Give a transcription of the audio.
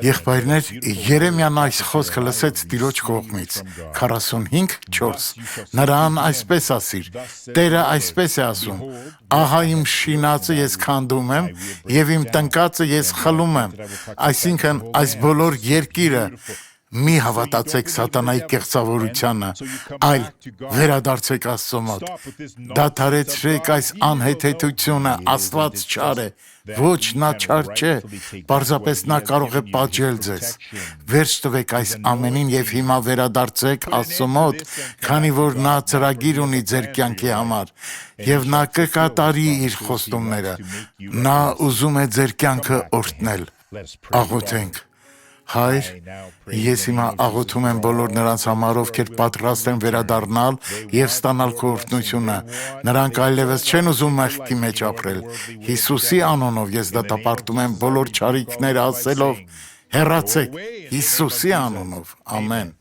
Եղբայրներ, Երեմյան այս խոսքը լսեց Տիրոջ կողմից, 45:4, նրան այսպես ասիր, Տերը այսպես է ասում, ահա իմ շինածը ես քանդում եմ, և իմ տնկածը ես խլում եմ, այսինքն այս բոլոր երկիրը, մի հավատացեք սատանայի կեղծավորությանը, այլ վերադարձեք Աստծո մոտ, դադարեցրեք այս անհեթեթությունը, Աստված չար է, ոչ նա չար չէ, պարզապես նա կարող է պատժել ձեզ, վերջ տվեք այս ամենին և հիմա վերադարձեք Աստծո մոտ, քանի որ նա ծրագիր ունի ձեր կյանքի համար, և նա կկատարի իր խոստումները, նա ուզում է ձեր կյանքը օրհնել, աղոթենք, Հայր, ես հիմա աղոթում եմ բոլոր նրանց համար, ովքեր պատրաստ են վերադառնալ և ստանալ քո օրհնությունը, նրանք այլևս չեն ուզում մեղքի մեջ ապրել, Հիսուսի անունով ես դատապարտում եմ բոլոր չարիքները ասելով, հեռացեք, Հիսուսի անունով, ամեն։